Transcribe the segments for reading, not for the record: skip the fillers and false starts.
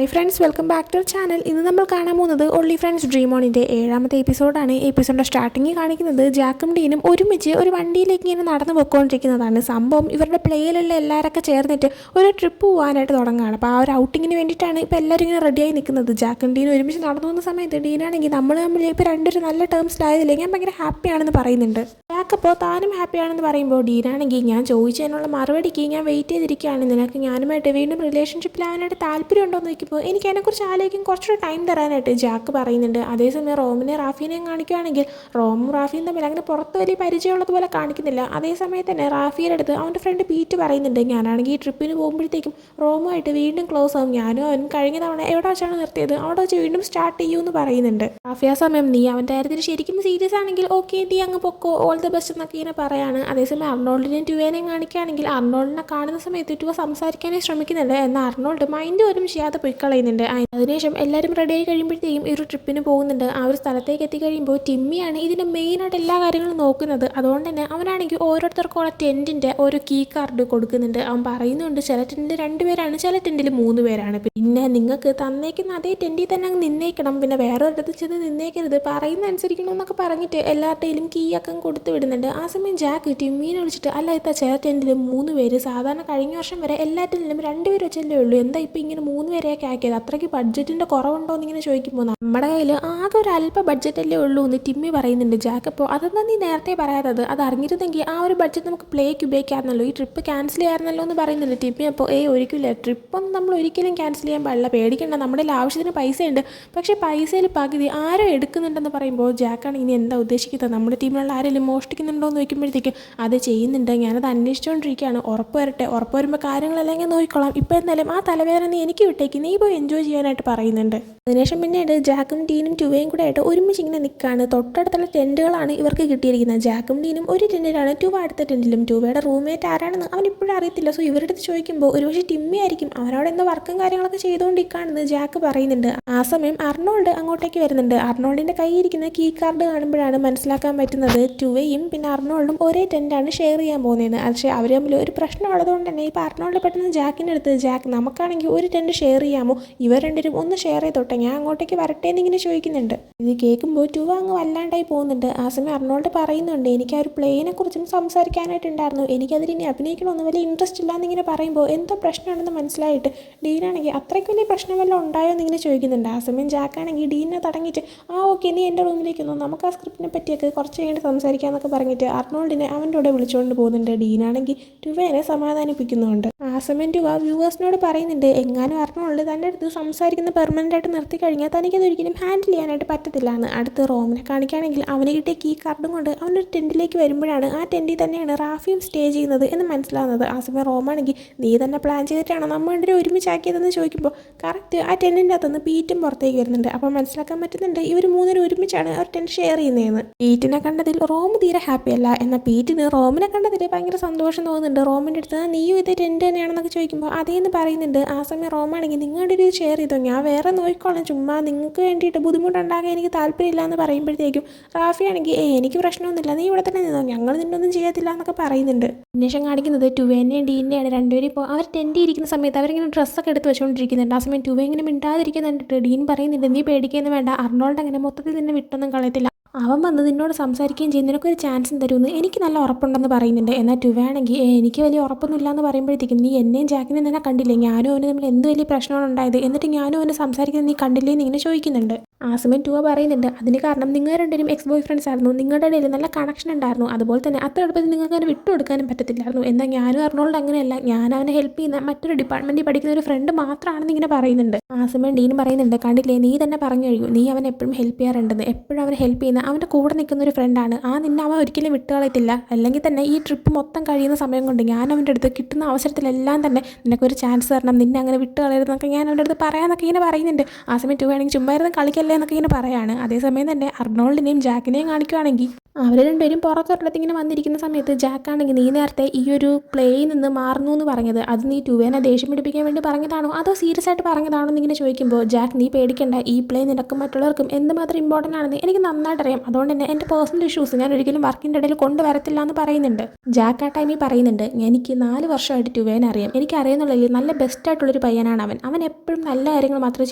High friends, welcome back to channel. ഇന്ന് നമ്മൾ കാണാൻ പോകുന്നത് ഓൺലി ഫ്രണ്ട്സ് ഡ്രീം ഓണിൻ്റെ 7ാമത്തെ എപ്പിസോഡാണ്. എപ്പിസോഡിൻ്റെ സ്റ്റാർട്ടിങ്ങിൽ കാണിക്കുന്നത് ജാക്കും ഡീനും ഒരുമിച്ച് ഒരു വണ്ടിയിലേക്ക് ഇങ്ങനെ നടന്നു പോയിക്കൊണ്ടിരിക്കുന്നതാണ്. സംഭവം ഇവരുടെ പ്ലേയിലുള്ള എല്ലാവരൊക്കെ ചേർന്നിട്ട് ഒരു ട്രിപ്പ് പോകാനായിട്ട് തുടങ്ങുകയാണ്. അപ്പോൾ ആ ഒരു ഔട്ടിങ്ങിന് വേണ്ടിയിട്ടാണ് ഇപ്പോൾ എല്ലാവരും ഇങ്ങനെ റെഡിയായി നിൽക്കുന്നത്. ജാക്കും ഡീനും ഒരുമിച്ച് നടന്നു പോകുന്ന സമയത്ത് ഡീനാണെങ്കിൽ നമ്മൾ തമ്മിൽ ഇപ്പോൾ രണ്ടൊരു നല്ല ടേംസിലായതില്ലേ ഞാൻ ഭയങ്കര ഹാപ്പിയാണെന്ന് പറയുന്നുണ്ട്. ജാക്കപ്പോൾ താനും ഹാപ്പിയാണെന്ന് പറയുമ്പോൾ ഡീനാണെങ്കിൽ ഞാൻ ചോദിച്ചതിനുള്ള മറുപടിക്ക് ഞാൻ വെയിറ്റ് ചെയ്തിരിക്കുകയാണ്, നിനക്ക് ഞാനുമായിട്ട് വീണ്ടും റിലേഷൻഷിപ്പിലാവാനായിട്ട് താല്പര്യമുണ്ടോ എന്ന് ചോദിക്കുമ്പോൾ എനിക്ക് അതിനെക്കുറിച്ച് ആലോചിക്കും കുറച്ചുകൂടെ ടൈം തരാനായിട്ട് ജാക്ക് പറയുന്നുണ്ട്. അതേസമയം റോമിനെ റാഫീനെയും കാണിക്കുകയാണെങ്കിൽ റോമും റാഫിയും തമ്മിൽ അങ്ങനെ പുറത്ത് വലിയ പരിചയമുള്ളതുപോലെ കാണിക്കുന്നില്ല. അതേസമയത്ത് തന്നെ റാഫിയുടെ അടുത്ത് അവൻ്റെ ഫ്രണ്ട് പീറ്റ് പറയുന്നുണ്ട്, ഞാനാണെങ്കിൽ ഈ ട്രിപ്പിന് പോകുമ്പോഴത്തേക്കും റോമുമായിട്ട് വീണ്ടും ക്ലോസ് ആവും, ഞാനും അവനും കഴിഞ്ഞ തവണ എവിടെ വെച്ചാണ് നിർത്തിയത് അവിടെ വെച്ച് വീണ്ടും സ്റ്റാർട്ട് ചെയ്യുമെന്ന് പറയുന്നുണ്ട്. റാഫി ആ സമയം നീ അവൻ്റെ കാര്യത്തിൽ ശരിക്കും സീരിയസ് ആണെങ്കിൽ ഓക്കെ നീ അങ്ങ് പൊക്കോ, ഓൾ ദ ബെസ്റ്റ് എന്നൊക്കെ ഇങ്ങനെ പറയാണ്. അതേസമയം അർണോൾഡിനെയും ട്യുവേനെയും കാണിക്കുകയാണെങ്കിൽ അർണോൾഡിനെ കാണുന്ന സമയത്ത് ട്യുവ സംസാരിക്കാനേ ശ്രമിക്കുന്നുണ്ട്. എന്നാൽ അർണോൾഡ് മൈൻഡ് പോലും ചെയ്യാതെ പോയി കളയുന്നുണ്ട്. അതിനുശേഷം എല്ലാവരും റെഡിയായി കഴിയുമ്പോഴത്തേക്കും ഈ ഒരു ട്രിപ്പിന് പോകുന്നുണ്ട്. ആ ഒരു സ്ഥലത്തേക്ക് എത്തിക്കഴിയുമ്പോൾ ടിമ്മിയാണ് ഇതിൻ്റെ മെയിനായിട്ട് എല്ലാ കാര്യങ്ങളും നോക്കുന്നത്. അതുകൊണ്ട് തന്നെ അവനാണെങ്കിൽ ഓരോരുത്തർക്കും ഉള്ള ടെൻറ്റിൻ്റെ ഓരോ കീ കാർഡ് കൊടുക്കുന്നുണ്ട്. അവൻ പറയുന്നുണ്ട് ചില ടെൻറ്റിൽ 2 പേരാണ്, ചില ടെൻറ്റിൽ 3 പേരാണ്. പിന്നെ നിങ്ങൾക്ക് തന്നേക്കുന്ന അതേ ടെൻറ്റിൽ തന്നെ അങ്ങ് നിന്നേക്കണം, പിന്നെ വേറെ ഒരിടത്ത് ചെന്ന് നിന്നേക്കരുത്, പറയുന്ന അനുസരിക്കണം എന്നൊക്കെ പറഞ്ഞിട്ട് എല്ലാവരുടെയും കീ ഒക്കെ കൊടുത്തു വിടുന്നുണ്ട്. ആ സമയം ജാക്ക് ടിമ്മീനെ വിളിച്ചിട്ട് അല്ല ഇത്ത ചില ടെൻറ്റിൽ 3 പേര്, സാധാരണ കഴിഞ്ഞ വർഷം വരെ എല്ലാ ടെൻറ്റിലും 2 പേര് വെച്ചല്ലേ ഉള്ളൂ, എന്താ ഇപ്പോൾ ഇങ്ങനെ 3 പേരെയൊക്കെ ആക്കിയത്, അത്രയ്ക്ക് ബഡ്ജറ്റിൻ്റെ കുറവുണ്ടോ എന്നിങ്ങനെ ചോദിക്കുമ്പോൾ നമ്മുടെ കയ്യിൽ ആകെ ഒരു അല്പ ബഡ്ജറ്റല്ലേ ഉള്ളൂ എന്ന് ടിമ്മി പറയുന്നുണ്ട്. ജാക്ക് അപ്പോൾ അതെന്താ നീ നേരത്തെ പറയാത്തത്, അത് അറിഞ്ഞിരുന്നെങ്കിൽ ആ ഒരു ബഡ്ജറ്റ് നമുക്ക് പ്ലേക്ക് ഉപയോഗിക്കാമായിരുന്നല്ലോ, ഈ ട്രിപ്പ് ക്യാൻസൽ ചെയ്യാമായിരുന്നല്ലോ എന്ന് പറയുന്നുണ്ട്. ടിമ്മി അപ്പോൾ ഒരിക്കലും ട്രിപ്പൊന്നും നമ്മൾ ഒരിക്കലും ക്യാൻസൽ ചെയ്യാൻ പാടില്ല, പേടിക്കേണ്ട, നമ്മുടെ ആവശ്യത്തിന് പൈസയുണ്ട്, പക്ഷേ പൈസയിൽ പകുതി ആരോ എടുക്കുന്നുണ്ടെന്ന് പറയുമ്പോൾ ജാക്കാണ് ഇനി എന്താ ഉദ്ദേശിക്കുന്നത്, നമ്മുടെ ടീമിലുള്ള ആരെങ്കിലും മോഷ്ടിക്കുന്നുണ്ടോ എന്ന് ചോദിക്കുമ്പോഴത്തേക്കും അത് ചെയ്യുന്നുണ്ട്, ഞാനത് അന്വേഷിച്ചുകൊണ്ടിരിക്കുകയാണ്, ഉറപ്പ് വരുമ്പോൾ കാര്യങ്ങളെല്ലാം ഞാൻ നോക്കിക്കോളാം, ഇപ്പോൾ എന്തായാലും ആ തലവേദന നീ എനിക്ക് വിട്ടേക്ക്, നീ പോയി എൻജോയ് ചെയ്യാനായിട്ട് പറയുന്നുണ്ട്. അതിനുശേഷം പിന്നീട് ജാക്കും ഡീനും ട്യുവയും കൂടെ ആയിട്ട് ഒരുമിച്ച് ഇങ്ങനെ നിൽക്കുകയാണ്. തൊട്ടടുത്തുള്ള ടെൻറ്റുകളാണ് ഇവർക്ക് കിട്ടിയിരിക്കുന്നത്. ജാക്കും ഡീനും ഒരു ടെൻറ്റിലാണ്, ട്യുവ അടുത്ത ടെൻറ്റിലും. ട്യുവയുടെ റൂംമേറ്റ് ആരാണെന്ന് അവൻ ഇപ്പോഴും അറിയത്തില്ല. സോ ഇവരുടെ അടുത്ത് ചോദിക്കുമ്പോൾ ഒരുപക്ഷെ ടിമ്മി ആയിരിക്കും, അവരവിടെ എന്തോ വർക്കും കാര്യങ്ങളൊക്കെ ചെയ്തുകൊണ്ടിരിക്കുകയാണെന്ന് ജാക്ക് പറയുന്നുണ്ട്. ആ സമയം അർണോൾഡ് അങ്ങോട്ടേക്ക് വരുന്നുണ്ട്. അർണോൾഡിൻ്റെ കയ്യിരിക്കുന്ന കീ കാർഡ് കാണുമ്പോഴാണ് മനസ്സിലാക്കാൻ പറ്റുന്നത് ട്യുവയും പിന്നെ അർണോൾഡും ഒരേ ടെൻറ്റാണ് ഷെയർ ചെയ്യാൻ പോകുന്നത്. പക്ഷേ അവർ തമ്മിൽ ഒരു പ്രശ്നം ഉള്ളതുകൊണ്ട് തന്നെ ഇപ്പോൾ അർണോൾഡ് പെട്ടെന്ന് ജാക്കിൻ്റെ അടുത്ത് ജാക്ക് നമുക്കാണെങ്കിൽ ഒരു ടെൻറ്റ് ഷെയർ ചെയ്യാമോ, ഇവർ രണ്ടുപേരും ഒന്ന് ഷെയർ ചെയ്തോട്ടെ, ഞാൻ അങ്ങോട്ടേക്ക് വരട്ടെ എന്നിങ്ങനെ ചോദിക്കുന്നുണ്ട്. ഇത് കേൾക്കുമ്പോൾ ട്യുവ അങ്ങ് വല്ലാണ്ടായി പോകുന്നുണ്ട്. ആ സമയം അർണോൾഡ് പറയുന്നുണ്ട് എനിക്ക് ആ ഒരു പ്ലെയിനെ കുറിച്ചും സംസാരിക്കാനായിട്ടുണ്ടായിരുന്നു, എനിക്കതിൽ ഇനി അഭിനയിക്കണമെന്ന് വലിയ ഇൻട്രസ്റ്റ് ഇല്ല എന്നിങ്ങനെ പറയുമ്പോൾ എന്തോ പ്രശ്നമാണെന്ന് മനസ്സിലായിട്ട് ഡീനാണെങ്കിൽ അത്രയ്ക്ക് വലിയ പ്രശ്നം വല്ലതും ഉണ്ടായോ എന്നിങ്ങനെ ചോദിക്കുന്നുണ്ട്. ആ സമയം ജാക്കാണെങ്കിൽ ഡീനെ തടങ്ങിയിട്ട് ഓക്കെ നീ എൻ്റെ റൂമിലേക്ക് വന്നു, നമുക്ക് ആ സ്ക്രിപ്റ്റിനെ പറ്റിയൊക്കെ കുറച്ച് കഴിഞ്ഞിട്ട് സംസാരിക്കാമെന്നൊക്കെ പറഞ്ഞിട്ട് അർണോൾഡിനെ അവൻ്റെ കൂടെ വിളിച്ചുകൊണ്ട് പോകുന്നുണ്ട്. ഡീനാണെങ്കിൽ ട്യുവേനെ സമാധാനിപ്പിക്കുന്നുണ്ട്. ആ സമയം ട്യുവ വ്യൂവേഴ്സിനോട് പറയുന്നുണ്ട് എങ്ങാനും അർണോൾഡ് തൻ്റെ അടുത്ത് സംസാരിക്കുന്ന പെർമനൻ്റ് ആയിട്ട് നിർത്തി കഴിഞ്ഞാൽ തനിക്കതൊരിക്കലും ഹാൻഡിൽ ചെയ്യാനായിട്ട് പറ്റത്തില്ല എന്ന്. അടുത്ത് റോമിനെ കാണിക്കുകയാണെങ്കിൽ അവന് കിട്ടിയ കീ കാർഡും കൊണ്ട് അവനൊരു ടെൻറ്റിലേക്ക് വരുമ്പോഴാണ് ആ ടെൻറ്റിൽ തന്നെയാണ് റാഫിയും സ്റ്റേ ചെയ്യുന്നത് എന്ന് മനസ്സിലാവുന്നത്. ആ സമയം റോമാണെങ്കിൽ നീ തന്നെ പ്ലാൻ ചെയ്തിട്ടാണോ നമ്മൾ രണ്ടുപേരും ഒരുമിച്ചാക്കിയതെന്ന് ചോദിക്കുമ്പോൾ കറക്റ്റ് ആ ടെൻറ്റിൻ്റെ അകത്തുനിന്ന് പീറ്റും പുറത്തേക്ക് വരുന്നുണ്ട്. അപ്പോൾ മനസ്സിലാക്കാൻ പറ്റുന്നുണ്ട് ഇവർ 3 പേരും ഒരുമിച്ചാണ് അവർ ടെൻറ്റ് ഷെയർ ചെയ്യുന്നതെന്ന്. പീറ്റിനെ കണ്ടതിൽ റോം തീരെ ഹാപ്പിയല്ല, എന്നാൽ പീറ്റിന് റോമിനെ കണ്ടതിൽ ഭയങ്കര സന്തോഷം തോന്നുന്നുണ്ട്. റോമിൻ്റെ അടുത്ത് നീയും ഇതേ ടെൻറ്റ് തന്നെയാണെന്നൊക്കെ ചോദിക്കുമ്പോൾ അതേന്ന് പറയുന്നുണ്ട്. ആ സമയം റോമാണെങ്കിൽ നിങ്ങളുടെ ഒരു ഷെയർ ചെയ്തോ, ഞാൻ വേറെ നോക്കിക്കോളാം, ചുമ്മാ നിങ്ങൾക്ക് വേണ്ടിയിട്ട് ബുദ്ധിമുട്ടുണ്ടാകാൻ എനിക്ക് താല്പര്യമില്ല എന്ന് പറയുമ്പോഴത്തേക്കും റാഫിയാണെങ്കിൽ എനിക്ക് പ്രശ്നമൊന്നുമില്ല, നീ ഇവിടെ തന്നെ നിന്നോ, ഞങ്ങൾ നിന്നൊന്നും ചെയ്യത്തില്ല എന്നൊക്കെ പറയുന്നുണ്ട്. അന്വേഷണം കാണിക്കുന്നത് ട്യുവേൻ്റെയും ഡീൻ്റെയാണ്. രണ്ടുപേരും ഇപ്പോൾ അവർ ടെൻറ്റ് ഇരിക്കുന്ന സമയത്ത് അവരിങ്ങനെ ഡ്രസ്സൊക്കെ എടുത്ത് വെച്ചുകൊണ്ടിരിക്കുന്നുണ്ട്. ആ സമയം ട്യുവേ ഇങ്ങനെ മിണ്ടാതിരിക്കുന്നുണ്ട്. ഡീൻ പറയുന്നുണ്ട് നീ പേടിക്കുകയൊന്നും വേണ്ട, അർണോൾഡ് അങ്ങനെ മൊത്തത്തിൽ നിന്നെ വിട്ടൊന്നും കളയത്തില്ല, അവൻ വന്ന് നിന്നോട് സംസാരിക്കുകയും ചെയ്യും, നിനക്കൊരു ചാൻസും തരുമെന്ന് എനിക്ക് നല്ല ഉറപ്പുണ്ടെന്ന് പറയുന്നുണ്ട്. എന്നാൽ ട്യുവാണെങ്കിൽ എനിക്ക് വലിയ ഉറപ്പൊന്നുമില്ല എന്ന് പറയുമ്പോഴത്തേക്കും നീ എന്നെയും ജാക്കിനെയും തന്നെ കണ്ടില്ലേ, ഞാനും അവന് തമ്മിൽ എന്ത് വലിയ പ്രശ്നമാണ് ഉണ്ടായത്, എന്നിട്ട് ഞാനും അവനെ സംസാരിക്കുന്നത് നീ കണ്ടില്ലേ എന്ന് ഇങ്ങനെ ചോദിക്കുന്നുണ്ട്. ആ സമയം ട്യുവ പറയുന്നുണ്ട് അതിന് കാരണം നിങ്ങൾ രണ്ടുപേരും എക്സ് ബോയ് ഫ്രണ്ട്സ് ആയിരുന്നു, നിങ്ങളുടെ ഇടയിൽ നല്ല കണക്ഷൻ ഉണ്ടായിരുന്നു, അതുപോലെ തന്നെ അത്ര എളുപ്പത്തിൽ നിങ്ങൾക്ക് അവനെ വിട്ടുകൊടുക്കാനും പറ്റത്തില്ലായിരുന്നു. എന്നാൽ ഞാനും അർണോൾഡ് അങ്ങനെയല്ല, ഞാൻ അവനെ ഹെൽപ്പ് ചെയ്യുന്ന മറ്റൊരു ഡിപ്പാർട്ട്മെൻറ്റിൽ പഠിക്കുന്ന ഒരു ഫ്രണ്ട് മാത്രമാണെന്ന് ഇങ്ങനെ പറയുന്നുണ്ട്. ആ സമയം ഡീൻ പറയുന്നുണ്ട് കണ്ടില്ലേ നീ തന്നെ പറഞ്ഞു കഴിഞ്ഞു, നീ അവൻ എപ്പോഴും ഹെൽപ്പ് ചെയ്യാറുണ്ടെന്ന്, എപ്പോഴും അവനെ ഹെൽപ്പ് ചെയ്യുന്ന അവൻ്റെ കൂടെ നിൽക്കുന്ന ഒരു ഫ്രണ്ടാണ്, ആ നിന്നെ അവൻ ഒരിക്കലും വിട്ടുകളയത്തില്ല, അല്ലെങ്കിൽ തന്നെ ഈ ട്രിപ്പ് മൊത്തം കഴിയുന്ന സമയം കൊണ്ട് ഞാൻ അവൻ്റെ അടുത്ത് കിട്ടുന്ന അവസരത്തിലെല്ലാം തന്നെ നിനക്കൊരു ചാൻസ് തരണം, നിന്നെ അങ്ങനെ വിട്ടുകളയരുതെന്നൊക്കെ ഞാൻ അവൻ്റെ അടുത്ത് പറയാമെന്നൊക്കെ ഇങ്ങനെ പറയുന്നുണ്ട്. ആ സമയം 2 വേണമെങ്കിൽ ചുമ്മാ ഇരുന്ന് കളിക്കല്ല കൊള്ളത്തില്ല എന്നൊക്കെ ഇങ്ങനെ പറയാണ്. അതേസമയം തന്നെ അർണോൾഡിനെയും ജാക്കിനെയും കാണിക്കുകയാണെങ്കിൽ അവർ രണ്ടുപേരും പുറത്തൊരിടത്ത് ഇങ്ങനെ വന്നിരിക്കുന്ന സമയത്ത് ജാക്കാണെങ്കിൽ നീ നേരത്തെ ഈ ഒരു പ്ലേയിൽ നിന്ന് മാറുന്നു എന്ന് പറഞ്ഞത് അത് നീ ടുവേനെ ദേഷ്യം പിടിപ്പിക്കാൻ വേണ്ടി പറഞ്ഞതാണോ അതോ സീരിയസ് ആയിട്ട് പറഞ്ഞതാണോ എന്നിങ്ങനെ ചോദിക്കുമ്പോൾ ജാക്ക് നീ പേടിക്കേണ്ട, ഈ പ്ലേ നിനക്കും മറ്റുള്ളവർക്കും എന്തുമാത്രം ഇമ്പോർട്ടൻ്റ് ആണെന്ന് എനിക്ക് നന്നായിട്ട് അറിയാം. അതുകൊണ്ട് തന്നെ എൻ്റെ പേഴ്സണൽ ഇഷ്യൂസ് ഞാൻ ഒരിക്കലും വർക്കിൻ്റെ ഇടയിൽ കൊണ്ടുവരത്തില്ല എന്ന് പറയുന്നുണ്ട്. ജാക്ക് ആ ടൈമിൽ പറയുന്നുണ്ട് എനിക്ക് 4 വർഷമായിട്ട് ടുവേനെ അറിയാം, എനിക്ക് അറിയുന്നുള്ളതിൽ നല്ല ബെസ്റ്റായിട്ടുള്ളൊരു പയ്യനാണ് അവൻ. അവൻ എപ്പോഴും നല്ല കാര്യങ്ങൾ മാത്രമേ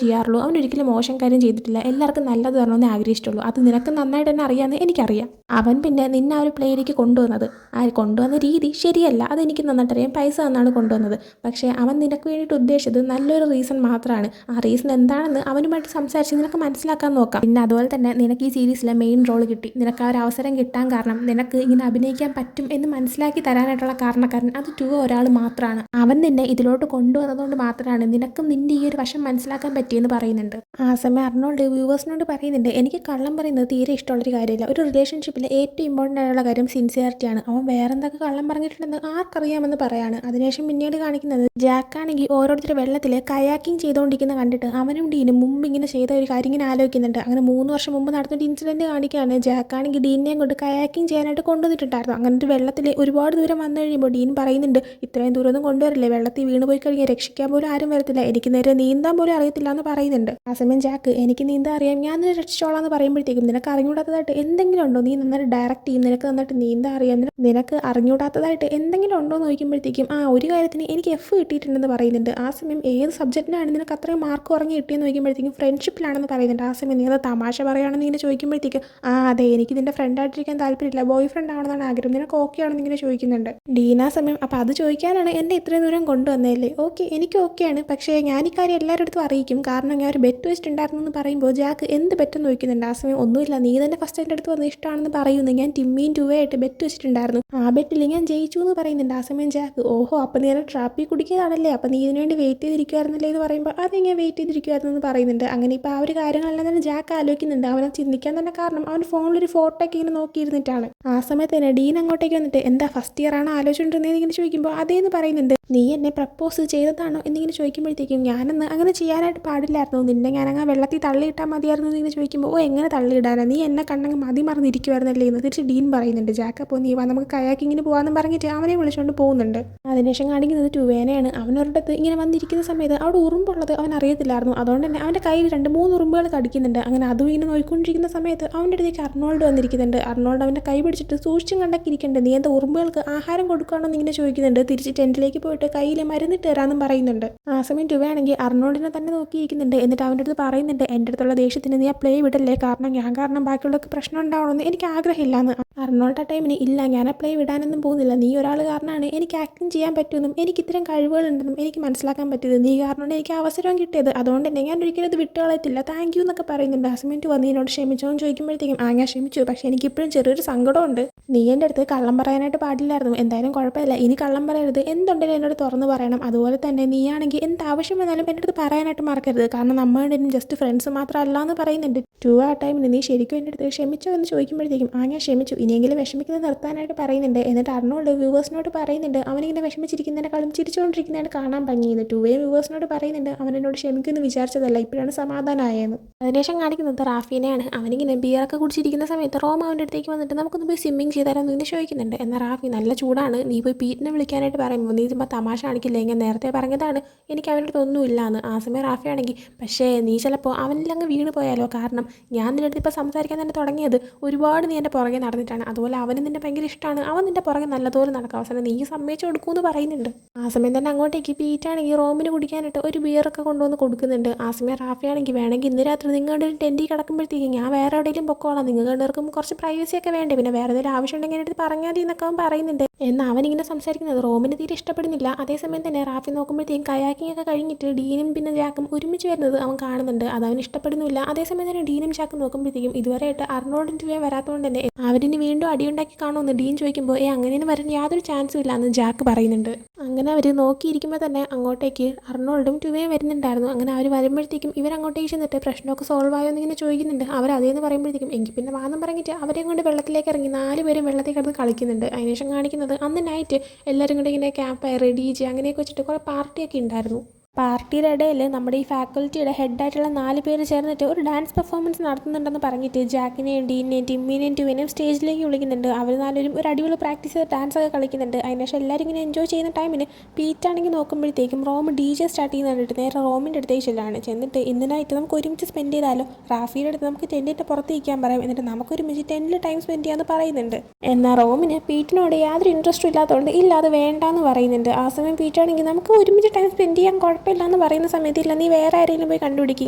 ചെയ്യാറുള്ളൂ, അവൻ ഒരിക്കലും മോശം കാര്യം ചെയ്തിട്ടില്ല, എല്ലാവർക്കും നല്ലത് തരണമെന്ന് ആഗ്രഹിച്ചിട്ടുള്ളൂ. അത് നിനക്ക് നന്നായിട്ട് തന്നെ അറിയാമെന്ന് എനിക്കറിയാം. അവൻ പിന്നെ നിന്നെ ആ ഒരു പ്ലേയിലേക്ക് കൊണ്ടുവന്നത് ആ കൊണ്ടുവന്ന രീതി ശരിയല്ല, അതെനിക്ക് നന്നായിട്ടറിയാം, പൈസ തന്നാണ് കൊണ്ടുവന്നത്. പക്ഷേ അവൻ നിനക്ക് വേണ്ടിയിട്ട് ഉദ്ദേശിച്ചത് നല്ലൊരു റീസൺ മാത്രമാണ്. ആ റീസൺ എന്താണെന്ന് അവനുമായിട്ട് സംസാരിച്ച് നിനക്ക് മനസ്സിലാക്കാൻ നോക്കാം. പിന്നെ അതുപോലെ തന്നെ നിനക്ക് ഈ സീരീസിലെ മെയിൻ റോൾ കിട്ടി, നിനക്ക് ആ ഒരു അവസരം കിട്ടാൻ കാരണം നിനക്ക് ഇങ്ങനെ അഭിനയിക്കാൻ പറ്റും എന്ന് മനസ്സിലാക്കി തരാനായിട്ടുള്ള കാരണക്കാരൻ അത് ഒരാൾ മാത്രമാണ്. അവൻ നിന്നെ ഇതിലോട്ട് കൊണ്ടുവന്നതുകൊണ്ട് മാത്രമാണ് നിനക്കും നിന്റെ ഈ ഒരു വശം മനസ്സിലാക്കാൻ പറ്റിയെന്ന് പറയുന്നുണ്ട്. ആ സമയം അർണോൾഡ് വ്യൂവേഴ്സിനോട് പറയുന്നുണ്ട് എനിക്ക് കള്ളം പറയുന്നത് തീരെ ഇഷ്ടമുള്ളൊരു കാര്യമില്ല, ഒരു റിലേഷൻഷിപ്പിൽ ഏറ്റവും ഇമ്പോർട്ടൻ്റ് ആയിട്ടുള്ള കാര്യം സിൻസിയറിറ്റിയാണ്. അവൻ വേറെ എന്തൊക്കെ കള്ളം പറഞ്ഞിട്ടുണ്ടെന്ന് ആർക്കറിയാമെന്ന് പറയാണ്. അതിനുശേഷം പിന്നീട് കാണിക്കുന്നത് ജാക്കാണെങ്കിൽ ഓരോരുത്തർ വെള്ളത്തിൽ കയാക്കിങ് ചെയ്തുകൊണ്ടിരിക്കുന്ന കണ്ടിട്ട് അവനും ഡീനും മുമ്പ് ഇങ്ങനെ ചെയ്ത ഒരു കാര്യം ഇങ്ങനെ ആലോചിക്കുന്നുണ്ട്. അങ്ങനെ 3 വർഷം മുമ്പ് നടന്നൊരു ഇൻസിഡൻറ്റ് കാണിക്കുകയാണ്. ജാക്കാണെങ്കിൽ ഡീനെയും കൊണ്ട് കയാക്കിങ് ചെയ്യാനായിട്ട് കൊണ്ടുവന്നിട്ടുണ്ടായിരുന്നു. അങ്ങനെ ഒരു വെള്ളത്തിൽ ഒരുപാട് ദൂരം വന്നു കഴിയുമ്പോൾ ഡീൻ പറയുന്നുണ്ട് ഇത്രയും ദൂരമൊന്നും കൊണ്ടുവരില്ലേ, വെള്ളത്തിൽ വീണ് പോയി കഴിഞ്ഞാൽ രക്ഷിക്കാൻ പോലും ആരും വരത്തില്ല, എനിക്ക് നേരെ നീന്താൻ പോലും അറിയത്തില്ല എന്ന് പറയുന്നുണ്ട്. ആ സമയം ജാക്ക് എനിക്ക് നീന്താൻ അറിയാം, ഞാൻ നിന്നെ രക്ഷിച്ചോളാം എന്ന് പറയുമ്പോഴത്തേക്കും നിനക്ക് അറിഞ്ഞൂടാത്തതായിട്ട് എന്തെങ്കിലും ഉണ്ടോ, നീ നന്നായിട്ട് ഡയറക്റ്റ് ചെയ്യും, നിനക്ക് നന്നായിട്ട് നീന്താൻ അറിയാം, നിനക്ക് അറിഞ്ഞൂടാത്തതായിട്ട് എന്തെങ്കിലും ഉണ്ടോ എന്ന് ചോദിക്കുമ്പോഴത്തേക്കും ഒരു കാര്യത്തിന് എനിക്ക് F കിട്ടിയിട്ടുണ്ടെന്ന് പറയുന്നുണ്ട്. ആ സമയം ഏത് സബ്ജക്റ്റിനാണ് നിനക്ക് അത്രയും മാർക്ക് കുറഞ്ഞ് കിട്ടിയെന്ന് ചോദിക്കുമ്പോഴത്തേക്കും ഫ്രണ്ട്ഷിപ്പിലാണെന്ന് പറയുന്നുണ്ട്. ആ സമയം നീ അത് തമാശ പറയുകയാണെന്ന് ഇങ്ങനെ ചോദിക്കുമ്പോഴത്തേക്കും അതെ എനിക്ക് നിന്റെ ഫ്രണ്ടായിട്ടിരിക്കാൻ താല്പര്യമില്ല, ബോയ് ഫ്രണ്ട് ആണെന്നാണ് ആഗ്രഹം, നിനക്ക് ഓക്കെ ആണെന്ന് ഇങ്ങനെ ചോദിക്കുന്നുണ്ട്. ഡീന സമയം അപ്പോൾ അത് ചോദിക്കാനാണ് എന്നെ ഇത്രയും ദൂരം കൊണ്ടുവന്നതല്ലേ, ഓക്കെ എനിക്ക് ഓക്കെയാണ്, പക്ഷേ ഞാൻ ഈ കാര്യം എല്ലാവരുടെ അടുത്തും അറിയിക്കും, കാരണം ഞാൻ ഒരു ബെറ്റ് വെച്ചിട്ടുണ്ടായിരുന്നു എന്ന് പറയുമ്പോൾ ജാക്ക് എന്ത് ബെറ്റെന്ന് ചോദിക്കുന്നുണ്ട്. ആ സമയം ഒന്നുമില്ല, നീ തന്നെ ഫസ്റ്റ് എൻ്റെ അടുത്ത് വന്ന് ഇഷ്ടമാണെന്ന് പറയുന്നു, ഞാൻ ടിമ്മിയും ടുവേയായിട്ട് ബെറ്റ് വെച്ചിട്ടുണ്ടായിരുന്നു, ആ ബെറ്റിൽ ഞാൻ ജയിച്ചു എന്ന് പറയുന്നുണ്ട്. ആ സമയം ജാക്ക് ഓഹോ അപ്പം നീ ട്രാപ്പിൽ കുടിക്കുന്നതാണല്ലേ, അപ്പം നീ ഇതിനു വേണ്ടി വെയിറ്റ് ചെയ്തിരിക്കുമായിരുന്നല്ലേ എന്ന് പറയുമ്പോൾ അതെങ്ങനെ വെയിറ്റ് ചെയ്തിരിക്കുമായിരുന്നു എന്ന് പറയുന്നുണ്ട്. അങ്ങനെ ഇപ്പോൾ ആ ഒരു കാര്യങ്ങളെല്ലാം തന്നെ ജാക്ക് ആലോചിക്കുന്നുണ്ട്. അവനെ ചിന്തിക്കാൻ തന്നെ കാരണം അവൻ ഫോണിലൊരു ഫോട്ടോ ഒക്കെ ഇങ്ങനെ നോക്കിയിരുന്നിട്ടാണ്. ആ സമയത്ത് തന്നെ ഡീൻ അങ്ങോട്ടേക്ക് വന്നിട്ട് എന്താ ഫസ്റ്റ് ഇയർ ആണോ ആലോചിച്ചുകൊണ്ടിരുന്നതെന്ന് ഇങ്ങനെ ചോദിക്കുമ്പോൾ അതേന്ന് പറയുന്നുണ്ട്. നീ എന്നെ പ്രപ്പോസ് ചെയ്തതാണോ എന്നിങ്ങനെ ചോദിക്കുമ്പോഴത്തേക്കും ഞാനെന്ന് അങ്ങനെ ചെയ്യാനായിട്ട് പാടില്ലായിരുന്നു, നിന്നെ ഞാനങ്ങനെ വെള്ളത്തിൽ തള്ളിയിട്ടാൽ മതിയായിരുന്നു എന്നിങ്ങനെ ചോദിക്കുമ്പോൾ എങ്ങനെ തള്ളിയിടാനാ, നീ എന്നെ കണ്ടങ്ങ് മതി മറന്നിരിക്കുമായിരുന്നല്ലേ എന്ന് തിരിച്ച് ഡീൻ പറയുന്നുണ്ട്. ജാക്ക് അപ്പോൾ നീ വാ നമുക്ക് കയാക്കിങ്ങിന് പോകാമെന്ന് പറഞ്ഞിട്ട് അവനെ വിളിച്ചുകൊണ്ട് പോകുന്നുണ്ട്. അതിനുശേഷം കാണിക്കുന്നത് ടുവേനെയാണ്. അവനൊരിടത്ത് ഇങ്ങനെ വന്നിരിക്കുന്ന സമയത്ത് അവിടെ ഉറുമ്പുള്ളത് അവൻ അറിയത്തില്ലായിരുന്നു, അതുകൊണ്ട് തന്നെ അവൻ്റെ കയ്യിൽ 2-3 ഉറുമ്പുകൾ കടിക്കുന്നുണ്ട്. അങ്ങനെ അതും ഇങ്ങനെ നോക്കിക്കൊണ്ടിരിക്കുന്ന സമയത്ത് അവൻ്റെ അടുത്തേക്ക് അർണോൾഡ് വന്നിരിക്കുന്നുണ്ട്. അർണോൾഡ് അവൻ്റെ കൈ പിടിച്ചിട്ട് സൂക്ഷിച്ചും കണ്ടൊക്കെ ഇരിക്കുന്നുണ്ട്, നീ എന്താ ഉറുമ്പുകൾക്ക് ആഹാരം കൊടുക്കുകയാണോ എന്നിങ്ങനെ ചോദിക്കുന്നുണ്ട്. തിരിച്ച് ടെൻറ്റിലേക്ക് പോയിട്ട് കയ്യിൽ മരുന്നിട്ട് തരാമെന്നും പറയുന്നുണ്ട്. ആ സമയം ടുവേയാണെങ്കിൽ അർണോൾഡിനെ തന്നെ നോക്കിയിരിക്കുന്നുണ്ട്. എന്നിട്ട് അവൻ്റെ അടുത്ത് പറയുന്നുണ്ട് എൻ്റെ അടുത്തുള്ള ദേഷ്യത്തിന് നീ ആ പ്ലേ വിടല്ലേ, കാരണം ഞാൻ കാരണം ബാക്കിയുള്ളവർക്ക് പ്രശ്നം ഉണ്ടാവണമെന്ന് എനിക്ക് ആഗ്രഹമില്ലാന്ന്. അർണോൾഡ് ആ ടൈമിന് ഇല്ല ഞാൻ ആ പ്ലേ വിടാനൊന്നും പോകുന്നില്ല, നീ ഒരാൾ കാരണമാണ് എനിക്ക് ആക്ടിങ് ചെയ്യാൻ പറ്റുമെന്നും എനിക്ക് ഇത്തരം കഴിവുകളുണ്ടെന്നും എനിക്ക് മനസ്സിലാക്കാൻ പറ്റിയത്, നീ കാരണമാണ് എനിക്ക് അവസരം കിട്ടിയത്, അതുകൊണ്ട് തന്നെ ഞാൻ ഒരിക്കലും ഇത് വിട്ടുകളയത്തില്ല, താങ്ക് യു എന്നൊക്കെ പറയുന്നുണ്ട്. ആ സമയത്ത് വന്ന് എന്നോട് ക്ഷമിച്ചോ എന്ന് ചോദിക്കുമ്പോഴത്തേക്കും ഞാൻ ക്ഷമിച്ചു, പക്ഷേ എനിക്കിപ്പോഴും ചെറിയൊരു സങ്കടമുണ്ട്, നീ എൻ്റെ അടുത്ത് കള്ളം പറയാനായിട്ട് പാടില്ലായിരുന്നു, എന്തായാലും കുഴപ്പമില്ല, ഇനി കള്ളം പറയരുത്, എന്തുണ്ടെങ്കിലും എന്നോട് തുറന്ന് പറയണം, അതുപോലെ തന്നെ നീയാണെങ്കിൽ എന്ത് ആവശ്യം വന്നാലും എൻ്റെ അടുത്ത് പറയാനായിട്ട് മറക്കരുത്, കാരണം നമ്മൾ ജസ്റ്റ് ഫ്രണ്ട്സ് മാത്രമല്ല എന്ന് പറയുന്നുണ്ട്. ആ ടൈമിന് നീ ശരിക്കും എൻ്റെ അടുത്ത് ക്ഷമിച്ചോ എന്ന് ചോദിക്കുമ്പോഴത്തേക്കും ഞാൻ ക്ഷമിച്ചു, ഇനിയെങ്കിലും വിഷമിക്കുന്നത് നിർത്താനായിട്ട് പറയുന്നുണ്ട്. എന്നിട്ട് അർണോൾഡ് വ്യൂവേഴ്സിനോട് പറയുന്നുണ്ട് അവനിങ്ങനെ വിഷമിച്ചിരിക്കുന്നതിനേക്കാളും ചിരിച്ചുകൊണ്ടിരിക്കുന്നതാണ് കാണാൻ ഭംഗിയെന്ന്. വ്യൂവേഴ്സിനോട് പറയുന്നുണ്ട് അവൻ എന്നോട് ക്ഷമിക്കുമെന്ന് വിചാരിച്ചതല്ല, ഇപ്പോഴാണ് സമാധാനമായെന്ന്. അതിനുശേഷം കാണിക്കുന്നത് റാഫീനെയാണ്. അവനിങ്ങനെ ബിയറൊക്കെ കുടിച്ചിരിക്കുന്ന സമയത്ത് റോം അവൻ്റെ അടുത്തേക്ക് വന്നിട്ട് നമുക്കൊന്ന് പോയി സ്വിമ്മിങ് ചെയ്താലെന്ന് ഇങ്ങനെ ചോദിക്കുന്നുണ്ട്. എന്നാൽ റാഫി നല്ല ചൂടാണ്, നീ പോയി പീറ്റിനെ വിളിക്കാനായിട്ട് പറയുമ്പോൾ നീ ചുമ്മാ തമാശ കാണിക്കില്ലേ, ഞാൻ നേരത്തെ പറഞ്ഞതാണ് എനിക്ക് അവൻ്റെ അടുത്ത് ഒന്നുമില്ല എന്ന്. ആ സമയം റാഫി ആണെങ്കിൽ പക്ഷേ നീ ചിലപ്പോൾ അവനിലങ്ങ് വീണ് പോയാലോ, കാരണം ഞാൻ നിൻ്റെ അടുത്ത് ഇപ്പോൾ സംസാരിക്കാൻ തന്നെ തുടങ്ങിയത് ഒരുപാട് നീ എൻ്റെ പുറകെ നടന്നിട്ടാണ്, അതുപോലെ അവന് നിന്നെ ഭയങ്കര ഇഷ്ടമാണ്, അവൻ നിൻ്റെ പുറകെ നല്ലതുപോലെ നടക്കും, അവസാനം നീ സമ്മതിച്ചു കൊടുക്കുമെന്ന് പറയുന്നുണ്ട്. ആ സമയം തന്നെ അങ്ങോട്ടേക്ക് പീറ്റാണെങ്കിൽ റോമിന് കുടിക്കാനായിട്ട് ഒരു ബിയറൊക്കെ കൊണ്ടുവന്ന് കൊടുക്കുന്നുണ്ട്. ആ സമയം റാഫിയാണെങ്കിൽ വേണമെങ്കിൽ ഇന്ന് രാത്രി നിങ്ങളുടെ ഒരു ടെൻറ്റിൽ കിടക്കുമ്പോഴത്തേക്കും ഞാൻ വേറെ എവിടെയെങ്കിലും പൊക്കോളാം, നിങ്ങൾ കണ്ടിർക്കും കുറച്ച് പ്രൈവസി ഒക്കെ വേണ്ടേ, പിന്നെ വേറെ എന്തെങ്കിലും ആവശ്യം ഉണ്ടെങ്കിൽ എടുത്ത് പറഞ്ഞാൽ മതി എന്നൊക്കെ അവൻ പറയുന്നുണ്ട്. എന്നാൽ അവനിങ്ങനെ സംസാരിക്കുന്നത് റോമിന് തീരെ ഇഷ്ടപ്പെടുന്നില്ല. അതേസമയം തന്നെ റാഫി നോക്കുമ്പോഴത്തേക്കും കയാക്കിംഗ് ഒക്കെ കഴിഞ്ഞിട്ട് ഡീനും പിന്നെ ജാക്കും ഒരുമിച്ച് വരുന്നത് അവൻ കാണുന്നുണ്ട്, അത് അവൻ ഇഷ്ടപ്പെടുന്നില്ല. അതേസമയം തന്നെ ഡീനും ജാക്കും നോക്കുമ്പോഴത്തേക്കും ഇതുവരെയായിട്ട് അർണോൾഡും ടുവേ വരാത്തതുകൊണ്ട് തന്നെ അവരിന് വീണ്ടും അടിയുണ്ടാക്കി കാണുമെന്ന് ഡീൻ ചോദിക്കുമ്പോൾ അങ്ങനെയൊന്നും വരാൻ യാതൊരു ചാൻസും ഇല്ല എന്ന് ജാക്ക് പറയുന്നുണ്ട്. അങ്ങനെ അവർ നോക്കിയിരിക്കുമ്പോൾ തന്നെ അങ്ങോട്ടേക്ക് അർണോൾഡും ടുവേയും വരുന്നുണ്ടായിരുന്നു. അങ്ങനെ അവർ വരുമ്പോഴത്തേക്കും ഇവരങ്ങോട്ടേക്ക് ചെന്നിട്ട് പ്രശ്നമൊക്കെ സോൾവ് ആയോ എന്നിങ്ങനെ ചോദിക്കുന്നുണ്ട്. അവർ അതേന്ന് പറയുമ്പോഴത്തേക്കും എങ്കിൽ പിന്നെ വാദം പറഞ്ഞിട്ട് അവരെയും കൊണ്ട് വെള്ളത്തിലേക്ക് ഇറങ്ങി 4 പേരും വെള്ളത്തിൽ കിടന്ന് കളിക്കുന്നുണ്ട്. അതിനുശേഷം കാണിക്കുന്നത് അന്ന് നൈറ്റ് എല്ലാവരും കൂടെ ഇങ്ങനെ ക്യാമ്പ് ഫയർ DJ അങ്ങനെയൊക്കെ വെച്ചിട്ട് കുറേ പാർട്ടിയൊക്കെ ഉണ്ടായിരുന്നു. പാർട്ടിയുടെ ഇടയിൽ നമ്മുടെ ഈ ഫാക്കൽറ്റിയുടെ ഹെഡായിട്ടുള്ള 4 പേര് ചേർന്നിട്ട് ഒരു ഡാൻസ് പെർഫോമൻസ് നടത്തുന്നുണ്ടെന്ന് പറഞ്ഞിട്ട് ജാക്കിനെയും ഡീനെയും ടിമ്മിനെയും ടുവിനെയും സ്റ്റേജിലേക്ക് വിളിക്കുന്നുണ്ട്. അവർ 4 ഒരു അടിപൊളി പ്രാക്ടീസ് ചെയ്ത് ഡാൻസ് ഒക്കെ കളിക്കുന്നുണ്ട്. അതിനുശേഷം എല്ലാവരും ഇങ്ങനെ എൻജോയ് ചെയ്യുന്ന ടൈമിന് പീറ്റാണെങ്കിൽ നോക്കുമ്പോഴത്തേക്കും റോം DJ സ്റ്റാർട്ട് ചെയ്യുന്നുണ്ട്. നേരെ റോമിൻ്റെ അടുത്തേക്ക് ചെന്നിട്ട് ഇന്നിനായിട്ട് നമുക്ക് ഒരുമിച്ച് സ്പെൻഡ് ചെയ്താലോ, റാഫിയുടെ അടുത്ത് നമുക്ക് ടെൻറ്റിൻ്റെ പുറത്ത് ഇരിക്കാൻ പറയാം, എന്നിട്ട് നമുക്ക് ഒരുമിച്ച് ടെൻറ്റിൽ ടൈം സ്പെൻഡ് ചെയ്യാമെന്ന് പറയുന്നുണ്ട്. എന്നാൽ റോമിന് പീറ്റിനോട് യാതൊരു ഇൻട്രസ്റ്റും ഇല്ലാത്തതുകൊണ്ട് ഇല്ല അത് വേണ്ടാന്ന് പറയുന്നുണ്ട്. ആ സമയം പീറ്റാണെങ്കിൽ നമുക്ക് ഒരുമിച്ച് ടൈം സ്പെൻഡ് ചെയ്യാൻ കുഴപ്പമില്ല എന്ന് പറയുന്ന സമയത്ത് ഇല്ല നീ വേറെ ആരെങ്കിലും പോയി കണ്ടുപിടിക്കുക,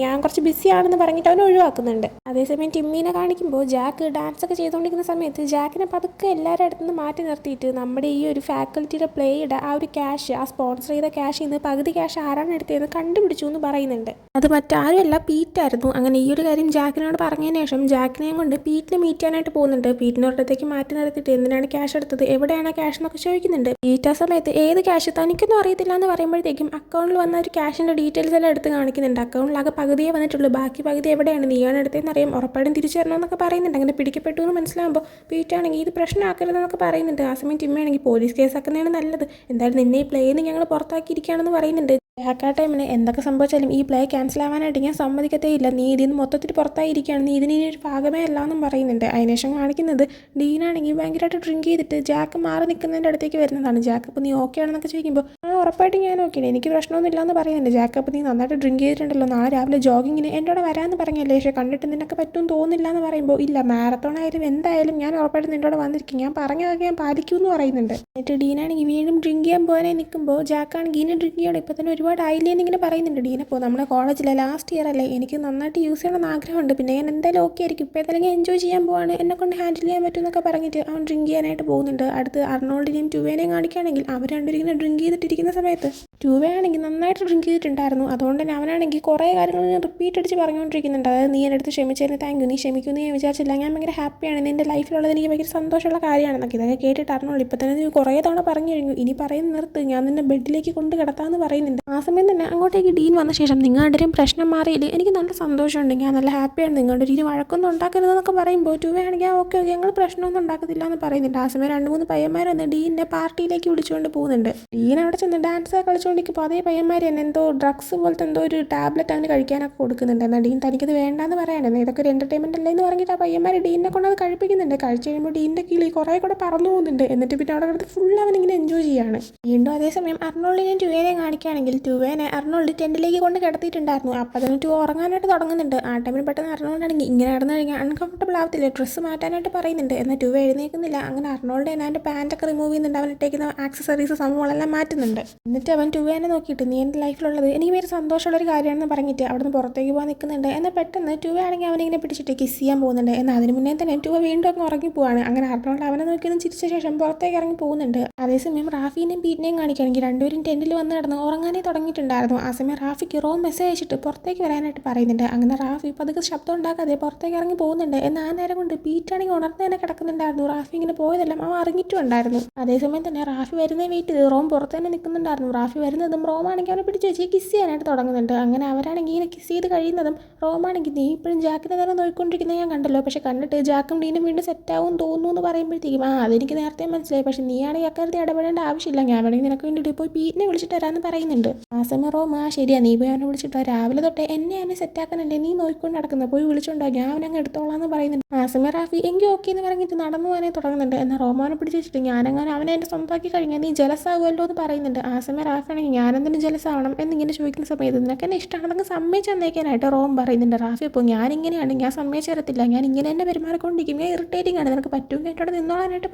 ഞാൻ കുറച്ച് ബിസി ആണെന്ന് പറഞ്ഞിട്ട് അവൻ ഒഴിവാക്കുന്നുണ്ട്. അതേസമയം ടിമ്മീനെ കാണിക്കുമ്പോൾ ജാക്ക് ഡാൻസ് ഒക്കെ ചെയ്തുകൊണ്ടിരിക്കുന്ന സമയത്ത് ജാക്കിനെ പതുക്കെ എല്ലാവരുടെ അടുത്ത് നിന്ന് മാറ്റി നിർത്തിയിട്ട് നമ്മുടെ ഈ ഒരു ഫാക്കൽറ്റിയുടെ പ്ലേയുടെ ആ ഒരു ക്യാഷ്, ആ സ്പോൺസർ ചെയ്ത ക്യാഷിൽ നിന്ന് പകുതി ക്യാഷ് ആരാണ് എടുത്തതെന്ന് കണ്ടുപിടിച്ചു എന്ന് പറയുന്നുണ്ട്. അത് മറ്റാരുമല്ല പീറ്റായിരുന്നു. അങ്ങനെ ഈ ഒരു കാര്യം ജാക്കിനോട് പറഞ്ഞതിന് ശേഷം ജാക്കിനെയും കൊണ്ട് പീറ്റിനെ മീറ്റ് ചെയ്യാനായിട്ട് പോകുന്നുണ്ട്. പീറ്റിനെ ഒരിടത്തേക്ക് മാറ്റി നിർത്തിയിട്ട് എന്തിനാണ് ക്യാഷ് എടുത്തത്, എവിടെയാണ് ക്യാഷ് എന്നൊക്കെ ചോദിക്കുന്നുണ്ട്. പീറ്റ് ആ സമയത്ത് ഏത് ക്യാഷ് തനിക്കൊന്നും അറിയത്തില്ല എന്ന് പറയുമ്പോഴത്തേക്കും അക്കൗണ്ടിൽ വന്ന ഒരു ക്യാഷിൻ്റെ ഡീറ്റെയിൽസ് എല്ലാം എടുത്ത് കാണിക്കുന്നുണ്ട്. അക്കൗണ്ടിലാകെ പകുതിയേ വന്നിട്ടുള്ളൂ, ബാക്കി പകുതി എവിടെയാണ്, നീയാണ് എടുത്തതെന്ന് അറിയാം, ഉറപ്പായിട്ടും തിരിച്ചു തരണമെന്നൊക്കെ പറയുന്നുണ്ട്. അങ്ങനെ പിടിക്കപ്പെട്ടു എന്ന് മനസ്സിലാകുമ്പോൾ പീറ്റാണെങ്കിൽ ഇത് പ്രശ്നമാക്കരുതെന്നൊക്കെ പറയുന്നുണ്ട്. ആ സമയം ടിമ്മയാണെങ്കിൽ പോലീസ് കേസാക്കുന്നതാണ് നല്ലത്, എന്തായാലും നിന്നെ ഈ പ്ലേന്ന് ഞങ്ങൾ പുറത്താക്കിയിരിക്കുകയാണെന്ന് പറയുന്നുണ്ട്. ജാക്ക് ആ ടൈമിന് എന്തൊക്കെ സംഭവിച്ചാലും ഈ പ്ലേ ക്യാൻസൽ ആവാനായിട്ട് ഞാൻ സമ്മതിക്കത്തേ ഇല്ല, നീ ഇതിൽ നിന്ന് മൊത്തത്തിൽ പുറത്തായിരിക്കുകയാണ്, നീ ഇതിന് ഒരു ഭാഗമേ അല്ല എന്നും പറയുന്നുണ്ട്. അതിനുശേഷം കാണിക്കുന്നത് ഡീനാണെങ്കിൽ ഭയങ്കരമായിട്ട് ഡ്രിങ്ക് ചെയ്തിട്ട് ജാക്ക് മാറി നിൽക്കുന്നതിൻ്റെ അടുത്തേക്ക് വരുന്നതാണ്. ജാക്ക് അപ്പോൾ നീ ഓക്കെ ആണെന്നൊക്കെ ചോദിക്കുമ്പോൾ ഉറപ്പായിട്ടും ഞാൻ ഓക്കെയാണ്, എനിക്ക് പ്രശ്നമൊന്നും ഇല്ലയെന്ന് പറയുന്നുണ്ട്. ജാക്ക് അപ്പോൾ നീ നന്നായിട്ട് ഡ്രിങ്ക് ചെയ്തിട്ടുണ്ടല്ലോ, നാളെ രാവിലെ ജോഗിങ്ങിന് എൻ്റെ കൂടെ വരാമെന്ന് പറഞ്ഞല്ലേ, പക്ഷേ കണ്ടിട്ട് നിനക്ക് പറ്റുമെന്ന് തോന്നുന്നില്ല എന്ന് പറയുമ്പോൾ ഇല്ല മാരത്തോൺ ആയാലും എന്തായാലും ഞാൻ ഉറപ്പായിട്ടും നിൻ്റെ കൂടെ വന്നിരിക്കും, ഞാൻ പറഞ്ഞതൊക്കെ ഞാൻ പാലിക്കുമെന്ന് പറയുന്നുണ്ട്. എന്നിട്ട് ഡീനാണെങ്കിൽ വീണ്ടും ഡ്രിങ്ക് ചെയ്യാൻ പോകാനായി നിൽക്കുമ്പോൾ ജാക്കാണെങ്കിൽ ഇനി ഡ്രിങ്ക് ചെയ്യണം, ഇപ്പോൾ തന്നെ ഒരുപാട് ആയില്ലേന്ന് ഇങ്ങനെ പറയുന്നുണ്ട്. ഡീനപ്പോൾ നമ്മുടെ കോളേജിലെ ലാസ്റ്റ് ഇയർ അല്ലേ, എനിക്ക് നന്നായിട്ട് യൂസ് ചെയ്യണമെന്ന് ആഗ്രഹമുണ്ട്, പിന്നെ ഞാൻ എന്തായാലും ഓക്കെ ആയിരിക്കും, ഇപ്പോൾ ഏതായാലും എൻജോയ് ചെയ്യാൻ പോവാണ്, എന്നെക്കൊണ്ട് ഹാൻഡിൽ ചെയ്യാൻ പറ്റും എന്നൊക്കെ പറഞ്ഞിട്ട് അവൻ ഡ്രിങ്ക് ചെയ്യാനായിട്ട് പോകുന്നുണ്ട്. അടുത്ത് അർണോൾഡിനെയും ടുവേനെയും കാണിക്കുകയാണെങ്കിൽ അവർ രണ്ടുപേരും ഇങ്ങനെ ഡ്രിങ്ക് ചെയ്തിട്ടിരിക്കുന്ന സമയത്ത് ടുവേ ആണെങ്കിൽ നന്നായിട്ട് ഡ്രിങ്ക് ചെയ്തിട്ടുണ്ടായിരുന്നു. അതുകൊണ്ട് തന്നെ അവനാണെങ്കിൽ കുറേ കാര്യങ്ങൾ റിപ്പീറ്റ് അടിച്ച് പറഞ്ഞുകൊണ്ടിരിക്കുന്നുണ്ട്. അതായത് നീ എൻ്റെ അടുത്ത് ക്ഷമിച്ചതിന് താങ്ക് യു, നീ ക്ഷമിക്കുമെന്ന് ഞാൻ വിചാരിച്ചില്ല, ഞാൻ ഭയങ്കര ഹാപ്പിയാണ്, നിൻ്റെ ലൈഫിലുള്ളത് എനിക്ക് ഭയങ്കര സന്തോഷമുള്ള കാര്യമാണെന്നൊക്കെ. ഇതൊക്കെ കേട്ടിട്ട് അർണോൾഡ് ഇപ്പോൾ തന്നെ നീ കുറേ തവണ പറഞ്ഞു കഴിഞ്ഞു, ഇനി പറയുന്ന നിർത്ത്, ഞാൻ നിന്നെ ബെഡിലേക്ക് കൊണ്ട് കിടത്താമെന്ന് പറയുന്നുണ്ട്. ആ സമയം തന്നെ അങ്ങോട്ടേക്ക് ഡീൻ വന്ന ശേഷം നിങ്ങളുടെയും പ്രശ്നം മാറിയില്ല, എനിക്ക് നല്ല സന്തോഷമുണ്ട്, ഞാൻ നല്ല ഹാപ്പിയാണ്, നിങ്ങളുടെ ഇനി വഴക്കൊന്നും ഉണ്ടാക്കരുതെന്നൊക്കെ പറയുമ്പോൾ ടുവേ ആണെങ്കിൽ ഓക്കെ ഞങ്ങൾ പ്രശ്നമൊന്നും ഉണ്ടാക്കത്തില്ല എന്ന് പറയുന്നുണ്ട്. ആ സമയം 2-3 പയ്യന്മാർ വന്ന് ഡീനിനെ പാർട്ടിയിലേക്ക് വിളിച്ചുകൊണ്ട് പോകുന്നുണ്ട്. ഡീൻ അവിടെ ചെന്ന് ഡാൻസ് കളിച്ചുകൊണ്ടിരിക്കുമ്പോൾ അതേ പയ്യന്മാർ തന്നെ എന്തോ ഡ്രഗ്സ് പോലത്തെ എന്തോ ഒരു ടാബ്ലറ്റ് അങ്ങനെ കഴിക്കാനൊക്കെ കൊടുക്കുന്നുണ്ട്. എന്നാൽ ഡീൻ തനിക്കത് വേണ്ടാന്ന് പറയാനാണ്, ഇതൊക്കെ ഒരു എൻ്റർടൈൻമെൻറ്റ് അല്ലേ എന്ന് പറഞ്ഞിട്ട് ആ പയ്യന്മാർ ഡീനിനെ കൊണ്ട് അത് കഴിപ്പിക്കുന്നുണ്ട്. കഴിച്ച് കഴിയുമ്പോൾ ഡീനിൻ്റെ കിളി കുറേ കൂടെ പറന്നു പോകുന്നുണ്ട്. എന്നിട്ട് പിന്നെ അവിടെ കിടന്ന് ഫുൾ അവനിങ്ങനെ എൻജോയ് ചെയ്യാണ്. വീണ്ടും അതേസമയം അർണോൾഡിനെയും ടുവേനെയും കാണിക്കുകയാണെങ്കിൽ ടുവേനെ അർണോൾഡ് ടെൻറ്റിലേക്ക് കൊണ്ട് കിടത്തിയിട്ടുണ്ടായിരുന്നു. അപ്പോൾ അതിന് ടു ഉറങ്ങാനായിട്ട് തുടങ്ങുന്നുണ്ട്. ആ ടൈമിൽ പെട്ടെന്ന് അർണോൾഡാണെങ്കിൽ ഇങ്ങനെ നടന്നു കഴിഞ്ഞാൽ അൺകംഫർട്ടബിൾ ആവത്തില്ലേ, ഡ്രസ്സ് മാറ്റാനായിട്ട് പറയുന്നുണ്ട്. എന്നാൽ ടു എഴുന്നേൽക്കുന്നില്ല. അങ്ങനെ അർണോൾഡ് തന്നെ അവൻ്റെ പാൻറ്റൊക്കെ റിമൂവ് ചെയ്യുന്നുണ്ട്, അവൻ ഇട്ടേക്കുന്ന ആക്സസറീസ് സംഭവങ്ങളെല്ലാം മാറ്റുന്നുണ്ട്. എന്നിട്ട് അവൻ ടുവേനെ നോക്കിയിട്ട് നീ എൻ്റെ ലൈഫിലുള്ളത് എനിക്ക് ഭയങ്കര സന്തോഷമുള്ളൊരു കാര്യമാണെന്ന് പറഞ്ഞിട്ട് അവിടെ നിന്ന് പുറത്തേക്ക് പോകാൻ നിൽക്കുന്നുണ്ട്. എന്നാൽ പെട്ടെന്ന് ടുവേ ആണെങ്കിൽ അവനിങ്ങനെ പിടിച്ചിട്ട് കിസ് ചെയ്യാൻ പോകുന്നുണ്ട്. എന്നാൽ അതിന് മുന്നേ തന്നെ ടുവ വീണ്ടും അങ്ങ് ഉറങ്ങി പോവാണ്. അങ്ങനെ അർണോൾഡ് അവനെ നോക്കിയൊന്നും ചിരിച്ച ശേഷം പുറത്തേക്ക് ഇറങ്ങി പോകുന്നുണ്ട്. അതേസമയം റാഫീനെയും പീറ്റിനെയും കാണിക്കുകയാണെങ്കിൽ രണ്ടുപേരും ടെൻറ്റിൽ വന്ന് കിടന്ന് ഉറങ്ങാനേ തുടങ്ങിയിട്ടുണ്ടായിരുന്നു. ആ സമയം റാഫിക്ക് റോം മെസ്സേജ് അയച്ചിട്ട് പുറത്തേക്ക് വരാനായിട്ട് പറയുന്നുണ്ട്. അങ്ങനെ റാഫി പതുക്കെ ശബ്ദം ഉണ്ടാക്കാതെ പുറത്തേക്ക് ഇറങ്ങി പോകുന്നുണ്ട്. എന്നാൽ ആ നേരം കൊണ്ട് പീറ്റാണെങ്കിൽ ഉണർന്ന് തന്നെ കിടക്കുന്നുണ്ടായിരുന്നു. റാഫി ഇങ്ങനെ പോയതെല്ലാം അവൻ അറിഞ്ഞിട്ടുണ്ടായിരുന്നു. അതേസമയം തന്നെ റാഫി വരുന്നേ വെയിറ്റ് ചെയ്ത് റോം പുറത്ത് തന്നെ നിൽക്കുന്നുണ്ടായിരുന്നു. റാഫി വരുന്നതും റോമാണെങ്കിൽ അവനെ പിടിച്ച് വെച്ച് കിസ് ചെയ്യാനായിട്ട് തുടങ്ങുന്നുണ്ട്. അങ്ങനെ അവരാണെങ്കിൽ ഇങ്ങനെ കിസ് ചെയ്ത് കഴിയുന്നതും റോമാണെങ്കിൽ നീ ഇപ്പോഴും ജാക്കിനെ നേരം നോക്കിക്കൊണ്ടിരിക്കുന്നത് ഞാൻ കണ്ടല്ലോ, പക്ഷെ കണ്ടിട്ട് ജാക്കും ഡീനും വീണ്ടും സെറ്റാവും തോന്നുന്നു എന്ന് പറയുമ്പോഴത്തേക്കും അതെനിക്ക് നേരത്തെ മനസ്സിലായി, പക്ഷെ നീയാണെങ്കിൽ അക്കാര്യത്തിൽ ഇടപെടേണ്ട ആവശ്യമില്ല, ഞാൻ വേണമെങ്കിൽ നിനക്ക് വേണ്ടിയിട്ട് പോയി പീറ്റിനെ വിളിച്ചിട്ട് വരാമെന്ന് പറയുന്നുണ്ട്. ആ സമയം റോം ശരിയാ നീ പോയി അവനെ വിളിച്ചിട്ടോ, രാവിലെ തൊട്ടേ എന്നെ അവനെ സെറ്റാക്കാനല്ലേ നീ നോക്കിക്കൊണ്ട് നടക്കുന്നത്, പോയി വിളിച്ചോണ്ടോ, ഞാൻ അവനങ്ങ് എടുത്തോളാം എന്ന് പറയുന്നുണ്ട്. ആ സമയം റാഫി എങ്കിൽ ഓക്കെ എന്ന് പറഞ്ഞിട്ട് നടന്നു പോകാനേ തുടങ്ങുന്നുണ്ട്. എന്നാൽ റോമാനെ പിടിച്ച് വെച്ചിട്ട് ഞാനങ്ങനെ അവനെ എൻ്റെ സ്വന്തമാക്കി കഴിഞ്ഞാൽ നീ ജലസാകുമല്ലോ എന്ന് പറയുന്നുണ്ട്. ആ സമയം റാഫി ആണെങ്കിൽ ഞാനെന്തിനും ജലസാവണം എന്നിങ്ങനെ ചോദിക്കുന്ന സമയത്ത് നിനക്ക് എന്നെ ഇഷ്ടമാണെന്നൊക്കെ സമ്മതിച്ച് തന്നേക്കാനായിട്ട് റോം പറയുന്നുണ്ട്. റാഫി അപ്പോൾ ഞാനിങ്ങനെയാണ്, ഞാൻ സമ്മതിച്ച് തരത്തില്ല, ഞാൻ ഇങ്ങനെ തന്നെ പെരുമാറിക്കൊണ്ടിരിക്കും, ഞാൻ ഇറിറ്റേറ്റിംഗ് ആണ്, നിനക്ക് പറ്റുമെങ്കിൽ എന്നോട് നിന്നോളാനായിട്ട്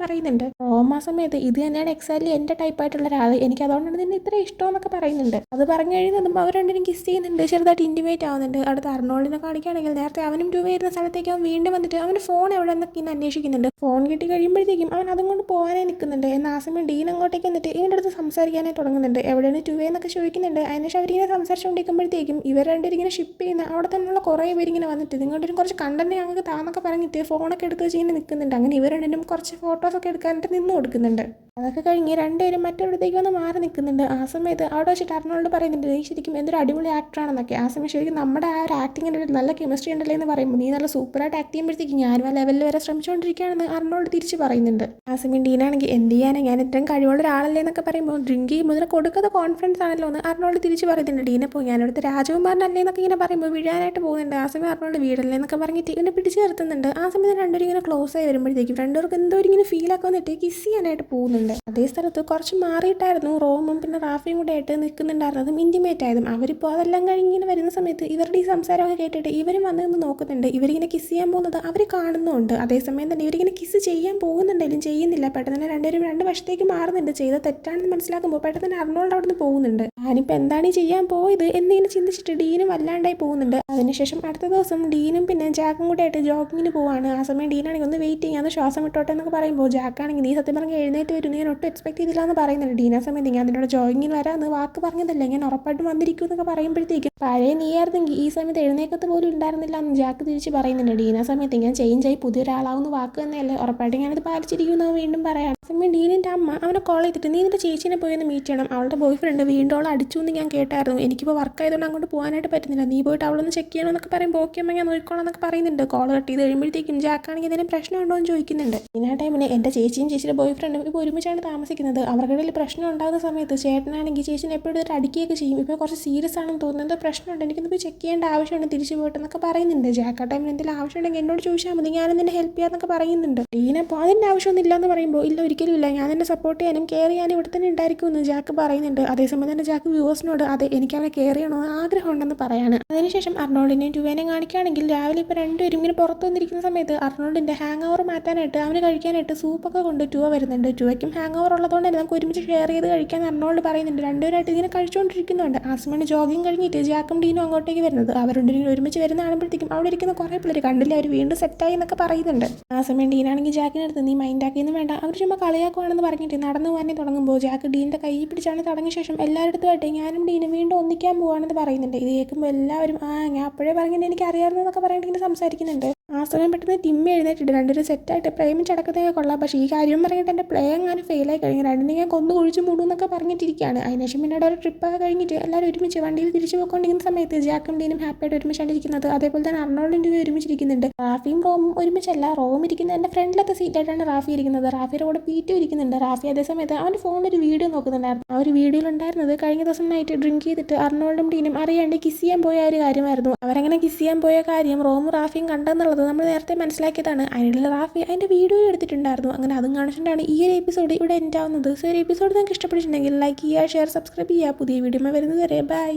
പറയുന്നുണ്ട്. റോം ആ സമയത്ത് ഇത് തന്നെയാണ് എക്സാക്ട്ലി എൻ്റെ ടൈപ്പായിട്ടുള്ള ഒരാൾ, എനിക്ക് അതുകൊണ്ടാണ് നിന്നെ ഇത്ര ഇഷ്ടമെന്നൊക്കെ പറയുന്നുണ്ട്. അത് പറഞ്ഞു കഴിയുന്നതും അവർ രണ്ടിനും കിസ് ചെയ്യുന്നുണ്ട്, ചെറുതായിട്ട് ഇൻറ്റിമേറ്റ് ആവുന്നുണ്ട്. അടുത്ത അർണോൾഡിനെ കാണിക്കുകയാണെങ്കിൽ നേരത്തെ അവനും ടു വരുന്ന സ്ഥലത്തേക്ക് അവൻ വീണ്ടും വന്നിട്ട് അവൻ്റെ ഫോൺ എവിടെ എന്നൊക്കെ ഇന്ന് അന്വേഷിക്കുന്നുണ്ട്. ഫോൺ കിട്ടി കഴിയുമ്പോഴത്തേക്കും അവൻ അതും കൊണ്ട് പോകാനേ നിൽക്കുന്നുണ്ട്. എന്നാൽ ആ സമയം ഡീൻ അങ്ങോട്ടേക്ക് വന്നിട്ട് ഇവൻ്റെ അടുത്ത് സംസാരിക്കാനായി തുടങ്ങുന്നുണ്ട്. എവിടെയാണ് ടു എന്നൊക്കെ ചോദിക്കുന്നുണ്ട്. അതിനുശേഷം അവരിങ്ങനെ സംസാരിച്ചുകൊണ്ടിരിക്കുമ്പോഴത്തേക്കും ഇവർ രണ്ടുപേരും ഇങ്ങനെ ഷിപ്പ് ചെയ്യുന്ന അവിടെ തന്നെയുള്ള കുറേ പേരിങ്ങനെ വന്നിട്ട് നിങ്ങളുടെ കുറച്ച് കണ്ടന്റ് ഞങ്ങൾക്ക് താന്നൊക്കെ പറഞ്ഞിട്ട് ഫോണൊക്കെ എടുത്ത് വെച്ച് ഇങ്ങനെ നിൽക്കുന്നുണ്ട്. അങ്ങനെ ഇവർ രണ്ടും കുറച്ച് ഫോട്ടോസൊക്കെ എടുക്കാനായിട്ട് നിന്ന് കൊടുക്കുന്നുണ്ട്. അതൊക്കെ കഴിഞ്ഞ് രണ്ടുപേരും മറ്റൊരിടത്തേക്ക് വന്ന് മാറി നിൽക്കുന്നുണ്ട്. ആ സമയത്ത് അവിടെ വെച്ചിട്ട് അർണോൾഡ് പറയുന്നുണ്ട്, നീ ശരിക്കും എന്തൊരു അടിപൊളി ആക്ടറാണെന്നൊക്കെ. ആ സമയം ശരിക്കും നമ്മുടെ ആ ഒരു ആക്ടിങ്ങിൻ്റെ ഒരു നല്ല കെമിസ്ട്രി ഉണ്ടല്ലേ എന്ന് പറയുമ്പോൾ, നീ നല്ല സൂപ്പറായിട്ട് ആക്ട് ചെയ്യുമ്പോഴത്തേക്ക് ഞാനും ആ ലെവലിൽ വരെ ശ്രമിച്ചുകൊണ്ടിരിക്കുകയാണെന്ന് അർണോൾഡ് തിരിച്ച് പറയുന്നുണ്ട്. ആ സമയം ഡീനാണെങ്കിൽ എന്ത് ചെയ്യാനാണ്, ഞാൻ ഇത്രയും കഴിവുള്ള ഒരാളല്ലേ എന്നൊക്കെ പറയുമ്പോൾ, ഡ്രിങ്ക് ചെയ്യുമ്പോൾ ഇതിനെ കൊടുക്കാത്ത കോൺഫിഡൻസ് ആണല്ലോ എന്ന് അർണോൾഡ് തിരിച്ച് പറയുന്നുണ്ട്. ഡീനെ പോയി ഞാനടുത്ത് രാജകുമാരനല്ലേ എന്നൊക്കെ ഇങ്ങനെ പറയുമ്പോൾ വീഴാനായിട്ട് പോകുന്നുണ്ട്. ആ സമയം അർണോൾഡ് വീടല്ലേ എന്നൊക്കെ പറഞ്ഞിട്ട് ഇങ്ങനെ പിടിച്ച് നിർത്തുന്നുണ്ട്. ആ സമയത്ത് രണ്ടുപേരും ഇങ്ങനെ ക്ലോസ് ആയി വരുമ്പോഴത്തേക്കും രണ്ടുപേർക്ക് എന്തോ ഇങ്ങനെ ഫീൽ ആക്കി വന്നിട്ട് കിസ് ചെയ്യാനായിട്ട് പോകുന്നുണ്ട്. അതേ സ്ഥലത്ത് കുറച്ച് മാറിയിട്ടായിരുന്നു റോമും പിന്നെ റാഫിയും കൂടെ ആയിട്ട് നിൽക്കുന്നുണ്ടായിരുന്നതും ഇൻറ്റിമേറ്റ് ആയതും. അവരിപ്പോൾ അതെല്ലാം കഴിഞ്ഞ് ഇങ്ങനെ വരുന്ന സമയത്ത് ഇവരുടെ ഈ സംസാരമൊക്കെ കേട്ടിട്ട് ഇവരും വന്ന് നിന്ന് നോക്കുന്നുണ്ട്. ഇവരിങ്ങനെ കിസ് ചെയ്യാൻ പോകുന്നത് അവർ കാണുന്നുണ്ട്. അതേസമയം തന്നെ ഇവരിങ്ങനെ കിസ് ചെയ്യാൻ പോകുന്നുണ്ടെങ്കിലും ചെയ്യുന്നില്ല. പെട്ടെന്ന് തന്നെ രണ്ടുപേരും രണ്ട് വശത്തേക്ക് മാറുന്നുണ്ട്. ചെയ്ത തെറ്റാണെന്ന് മനസ്സിലാക്കുമ്പോൾ പെട്ടെന്ന് തന്നെ അർണോൾഡ് അവിടെ നിന്ന് പോകുന്നുണ്ട്. ഞാനിപ്പോൾ എന്താണ് ഈ ചെയ്യാൻ പോയത് എന്നിങ്ങനെ ചിന്തിച്ചിട്ട് ഡീനും വല്ലാണ്ടായി പോകുന്നുണ്ട്. അതിനുശേഷം അടുത്ത ദിവസം ഡീനും പിന്നെ ജാക്കും കൂടെ ആയിട്ട് ജോഗിങ്ങിന് പോവാണ്. ആ സമയം ഡീനാണെങ്കിൽ ഒന്ന് വെയിറ്റ് ചെയ്യാൻ ശ്വാസം വിട്ടോട്ടെ എന്നൊക്കെ പറയുമ്പോൾ ജാക്കാണെങ്കിൽ നീ സത്യം പറഞ്ഞാൽ എഴുന്നേറ്റ് വരും, ഞാൻ ഒട്ടും എക്സ്പെക്ട് ചെയ്തില്ല എന്ന് പറയുന്നുണ്ട്. ഡീന സമയത്ത് ഞാൻ അതിനോട് ജോഗിങ്ങിന് വരാമെന്ന് വാക്ക് പറഞ്ഞതല്ലേ, ഞാൻ ഉറപ്പായിട്ടും വന്നിരിക്കും എന്നൊക്കെ പറയുമ്പോഴത്തേക്കും പഴയ നീയായിരുന്നെങ്കിൽ ഈ സമയത്ത് എഴുന്നേക്കത്ത് പോലും ഉണ്ടായിരുന്നില്ല എന്ന് ജാക്ക് തിരിച്ച് പറയുന്നുണ്ട്. ഡീന സമയത്ത് ഞാൻ ചേഞ്ചായി പുതിയൊരാളാവുന്ന വാക്ക് തന്നെയല്ലേ, ഉറപ്പായിട്ടും ഞാനത് പാലിച്ചിരിക്കുമെന്ന് വീണ്ടും പറയാം. സമയം ഡീനിൻ്റെ അമ്മ അവനെ കോൾ ചെയ്തിട്ട് നീ നിൻ്റെ ചേച്ചീനെ പോയി ഒന്ന് മീറ്റ് ചെയ്യണം, അവളുടെ ബോയ് ഫ്രണ്ട് വീണ്ടും അവളെ അടിച്ചു എന്ന് ഞാൻ കേട്ടായിരുന്നു, എനിക്കിപ്പോൾ വർക്ക് ആയതുകൊണ്ട് അങ്ങോട്ട് പോകാനായിട്ട് പറ്റുന്നില്ല, നീ പോയിട്ട് അവളൊന്ന് ചെക്ക് ചെയ്യണം എന്നൊക്കെ പറയുമ്പോൾ ഓക്കെ അമ്മ ഞാൻ നോക്കിക്കോളാം എന്നൊക്കെ പറയുന്നുണ്ട്. കോൾ കട്ട് ചെയ്ത് കഴിയുമ്പോഴത്തേക്കും ജാക്കാണെങ്കിൽ എന്തെങ്കിലും പ്രശ്നമുണ്ടോ എന്ന് ചോദിക്കുന്നുണ്ട്. പിന്നെ ആ ടൈമിന് എൻ്റെ ചേച്ചിയും ചേച്ചിയുടെ ബോയ് ഫ്രണ്ടും ഇപ്പോൾ ഒരുമിച്ചാണ് താമസിക്കുന്നത്. അവർക്കിടയിൽ പ്രശ്നം ഉണ്ടാകുന്ന സമയത്ത് ചേട്ടനാണെങ്കിൽ ചേച്ചിനെ എപ്പോഴും ഒരു അടിക്കുകയൊക്കെ ചെയ്യും. ഇപ്പോൾ കുറച്ച് സീരിയസ് ആണെന്ന് തോന്നുന്നത്, എന്തോ പ്രശ്നമുണ്ട്, എനിക്കൊന്ന് പോയി ചെക്ക് ചെയ്യേണ്ട ആവശ്യമുണ്ട് തിരിച്ചു പോയിട്ടെന്നൊക്കെ പറയുന്നുണ്ട്. ജാക്ക് ആ ടൈമിൽ എന്തെങ്കിലും ആവശ്യമുണ്ടെങ്കിൽ എന്നോട് ചോദിച്ചാൽ മതി, ഞാൻ നിന്നെ ഹെൽപ്പ് ചെയ്യാമെന്നൊക്കെ പറയുന്നുണ്ട്. ഡീനപ്പോൾ അതിൻ്റെ ആവശ്യമൊന്നും ഇല്ലെന്ന് പറയുമ്പോൾ ഇല്ല ഒരിക്കലും ഇല്ല, ഞാൻ എന്നെ സപ്പോർട്ട് ചെയ്യാനും കെയർ ചെയ്യാനും ഇവിടെ തന്നെ ഉണ്ടായിരിക്കുമെന്ന് ജാക്ക് പറയുന്നുണ്ട്. അതേസമയം തന്നെ ജാക്ക് വ്യൂവേഴ്സിനോട് അതെ എനിക്ക് അവനെ കെയർ ചെയ്യണമെന്ന് ആഗ്രഹമുണ്ടെന്ന് പറയാണ്. അതിനുശേഷം അർണോൾഡിനെയും ടുവേനെയും കാണിക്കുകയാണെങ്കിൽ രാവിലെ ഇപ്പോൾ രണ്ടുപേരും ഇങ്ങനെ പുറത്തു വന്നിരിക്കുന്ന സമയത്ത് അർണോൾഡിൻ്റെ ഹാങ് ഓവർ മാറ്റാനായിട്ട് അവന് കഴിക്കാനായിട്ട് സൂപ്പൊക്കെ കൊണ്ട് ടുവ വരുന്നുണ്ട്. ടുവയ്ക്കും ഹാങ് ഓവർ ഉള്ളതുകൊണ്ട് തന്നെ നമുക്ക് ഒരുമിച്ച് ഷെയർ ചെയ്ത് കഴിക്കാൻ അർണോൾഡ് പറയുന്നുണ്ട്. രണ്ടുപേരായിട്ട് ഇങ്ങനെ കഴിച്ചുകൊണ്ടിരിക്കുന്നുണ്ട്. ആ സമയം ജോഗിങ് കഴിഞ്ഞിട്ട് ജാക്കും ഡീനും അങ്ങോട്ടേക്ക് വരുന്നത്. അവർ രണ്ടുപേരും ഒരുമിച്ച് വരുന്ന കാണുമ്പോഴത്തേക്കും അവിടെ ഇരിക്കുന്ന കുറേ പിള്ളേർ കണ്ടില്ല അവർ വീണ്ടും സെറ്റായി എന്നൊക്കെ പറയുന്നുണ്ട്. ആ സമയം ഡീനാണെങ്കിൽ ജാക്കിനടുത്ത് നീ മൈൻഡാക്കിയൊന്നും വേണ്ട, അവർ ചുമ്മാ കളിയാക്കുവാണെന്ന് പറഞ്ഞിട്ട് നടന്നു പോകാനേ തുടങ്ങുമ്പോൾ ജാക്ക് ഡീനിൻ്റെ കൈ പിടിച്ചാണ് തുടങ്ങിയ ശേഷം എല്ലായിടത്തുമായിട്ട് ഞാനും ഡീനും വീണ്ടും ഒന്നിക്കാൻ പോവാണെന്ന് പറയുന്നുണ്ട്. ഇത് കേൾക്കുമ്പോൾ എല്ലാവരും ഞാൻ അപ്പോഴേ പറഞ്ഞിട്ട് എനിക്ക് അറിയാമെന്നൊക്കെ പറഞ്ഞിട്ട് ഇങ്ങനെ സംസാരിക്കുന്നുണ്ട്. ആ സമയം പെട്ടെന്ന് ടിമ്മി എഴുന്നേറ്റിട്ട് രണ്ടുപേരും സെറ്റായിട്ട് പ്രേമിച്ചടക്കത്തേക്ക് കൊള്ളാം, പക്ഷേ ഈ കാര്യം പറഞ്ഞിട്ട് എൻ്റെ പ്ലേ എങ്ങാനും ഫെയിലായി കഴിഞ്ഞു, രണ്ടിനെ ഞാൻ കൊന്നു കുഴിച്ച് മൂടുന്നൊക്കെ പറഞ്ഞിട്ടിരിക്കുകയാണ്. അതിനുശേഷം പിന്നീട് ഒരു ട്രിപ്പൊക്കെ കഴിഞ്ഞിട്ട് എല്ലാവരും ഒരുമിച്ച് വണ്ടിയിൽ തിരിച്ചു പോയിക്കൊണ്ടിരിക്കുന്ന സമയത്ത് ജാക്കും ഡീനും ഹാപ്പിയായിട്ട് ഒരുമിച്ചാണ്ടിരിക്കുന്നത്. അതേപോലെ തന്നെ അർണോൾഡും ഡ്യൂവും ഒരുമിച്ചിരിക്കുന്നുണ്ട്. റാഫിയും റോമും ഒരുമിച്ചല്ല, റോം ഇരിക്കുന്നത് എൻ്റെ ഫ്രണ്ടിലത്തെ സീറ്റായിട്ടാണ് റാഫി ഇരിക്കുന്നത്. റാഫിയുടെ കൂടെ പീറ്റും ഇരിക്കുന്നുണ്ട്. റാഫി അതേ സമയത്ത് അവൻ്റെ ഫോണിൽ ഒരു വീഡിയോ നോക്കുന്നുണ്ടായിരുന്നു. ആ ഒരു വീഡിയോയിൽ ഉണ്ടായിരുന്നത് കഴിഞ്ഞ ദിവസം നൈറ്റ് ഡ്രിങ്ക് ചെയ്തിട്ട് അർണോൾഡും ഡീനും അറിയാണ്ട് കിസ് ചെയ്യാൻ പോയ ഒരു കാര്യമായിരുന്നു. അവരങ്ങനെ കിസ് ചെയ്യാൻ പോയ കാര്യം റോമും റാഫിയും കണ്ടെന്നുള്ളത് നമ്മൾ നേരത്തെ മനസ്സിലാക്കിയതാണ്. അതിനുള്ള റാഫി അതിൻ്റെ വീഡിയോ എടുത്തിട്ടുണ്ടായിരുന്നു. അങ്ങനെ അതും കാണിച്ചിട്ടാണ് ഈ ഒരു എപ്പിസോഡ് ഇവിടെ എൻഡ് ആവുന്നത്. സോ ഒരു എപ്പിസോഡ് നിങ്ങൾക്ക് ഇഷ്ടപ്പെട്ടിട്ടുണ്ടെങ്കിൽ ലൈക്ക് ചെയ്യുക, ഷെയർ, സബ്സ്ക്രൈബ് ചെയ്യുക. പുതിയ വീഡിയോ വരുന്നത് വരെ ബൈ.